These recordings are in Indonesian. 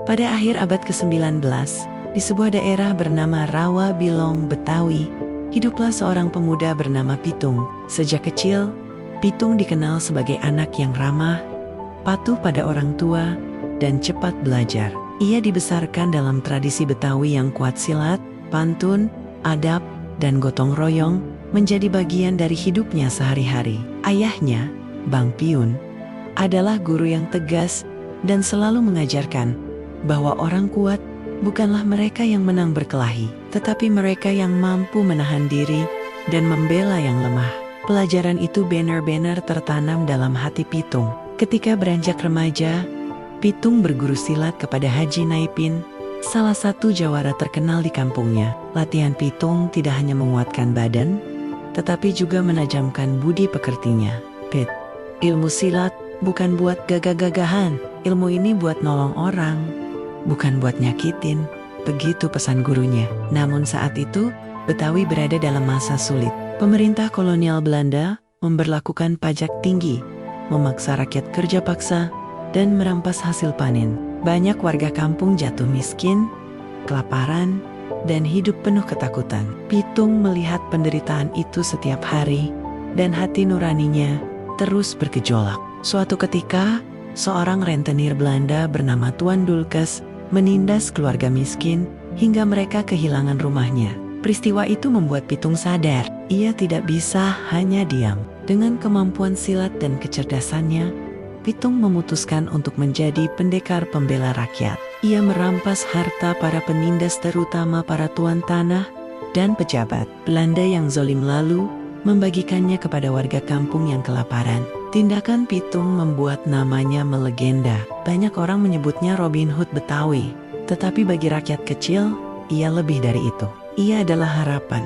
Pada akhir abad ke-19, di sebuah daerah bernama Rawa Bilong, Betawi, hiduplah seorang pemuda bernama Pitung. Sejak kecil, Pitung dikenal sebagai anak yang ramah, patuh pada orang tua, dan cepat belajar. Ia dibesarkan dalam tradisi Betawi yang kuat. Silat, pantun, adab, dan gotong royong menjadi bagian dari hidupnya sehari-hari. Ayahnya, Bang Piun, adalah guru yang tegas dan selalu mengajarkan bahwa orang kuat bukanlah mereka yang menang berkelahi, tetapi mereka yang mampu menahan diri dan membela yang lemah. Pelajaran itu benar-benar tertanam dalam hati Pitung. Ketika beranjak remaja, Pitung berguru silat kepada Haji Naipin, salah satu jawara terkenal di kampungnya. Latihan Pitung tidak hanya menguatkan badan, tetapi juga menajamkan budi pekertinya. Pit, ilmu silat bukan buat gagah-gagahan, ilmu ini buat nolong orang, bukan buat nyakitin, begitu pesan gurunya. Namun saat itu, Betawi berada dalam masa sulit. Pemerintah kolonial Belanda memberlakukan pajak tinggi, memaksa rakyat kerja paksa, dan merampas hasil panen. Banyak warga kampung jatuh miskin, kelaparan, dan hidup penuh ketakutan. Pitung melihat penderitaan itu setiap hari, dan hati nuraninya terus bergejolak. Suatu ketika, seorang rentenir Belanda bernama Tuan Dulkes menindas keluarga miskin hingga mereka kehilangan rumahnya. Peristiwa itu membuat Pitung sadar, ia tidak bisa hanya diam. Dengan kemampuan silat dan kecerdasannya, Pitung memutuskan untuk menjadi pendekar pembela rakyat. Ia merampas harta para penindas, terutama para tuan tanah dan pejabat Belanda yang zalim, lalu membagikannya kepada warga kampung yang kelaparan. Tindakan Pitung membuat namanya melegenda. Banyak orang menyebutnya Robin Hood Betawi, tetapi bagi rakyat kecil, ia lebih dari itu. Ia adalah harapan.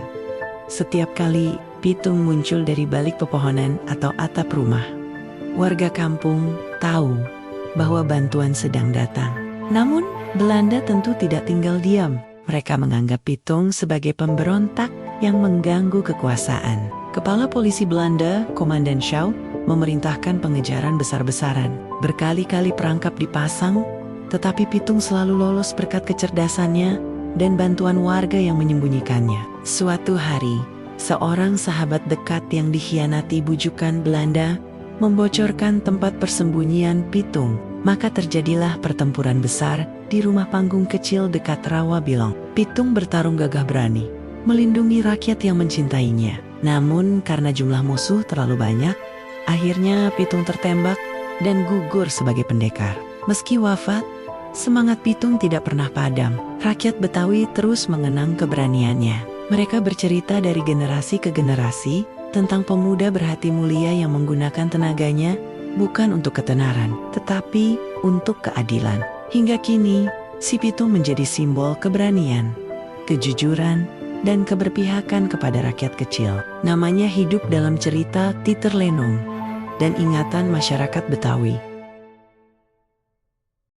Setiap kali Pitung muncul dari balik pepohonan atau atap rumah, warga kampung tahu bahwa bantuan sedang datang. Namun, Belanda tentu tidak tinggal diam. Mereka menganggap Pitung sebagai pemberontak yang mengganggu kekuasaan. Kepala polisi Belanda, Komandan Shaw, memerintahkan pengejaran besar-besaran. Berkali-kali perangkap dipasang, tetapi Pitung selalu lolos berkat kecerdasannya dan bantuan warga yang menyembunyikannya. Suatu hari, seorang sahabat dekat yang dikhianati bujukan Belanda membocorkan tempat persembunyian Pitung. Maka terjadilah pertempuran besar di rumah panggung kecil dekat Rawa Bilong. Pitung bertarung gagah berani, melindungi rakyat yang mencintainya. Namun karena jumlah musuh terlalu banyak, akhirnya Pitung tertembak dan gugur sebagai pendekar. Meski wafat, semangat Pitung tidak pernah padam. Rakyat Betawi terus mengenang keberaniannya. Mereka bercerita dari generasi ke generasi tentang pemuda berhati mulia yang menggunakan tenaganya bukan untuk ketenaran, tetapi untuk keadilan. Hingga kini, si Pitung menjadi simbol keberanian, kejujuran, dan keberpihakan kepada rakyat kecil. Namanya hidup dalam cerita Titer Lenong dan ingatan masyarakat Betawi.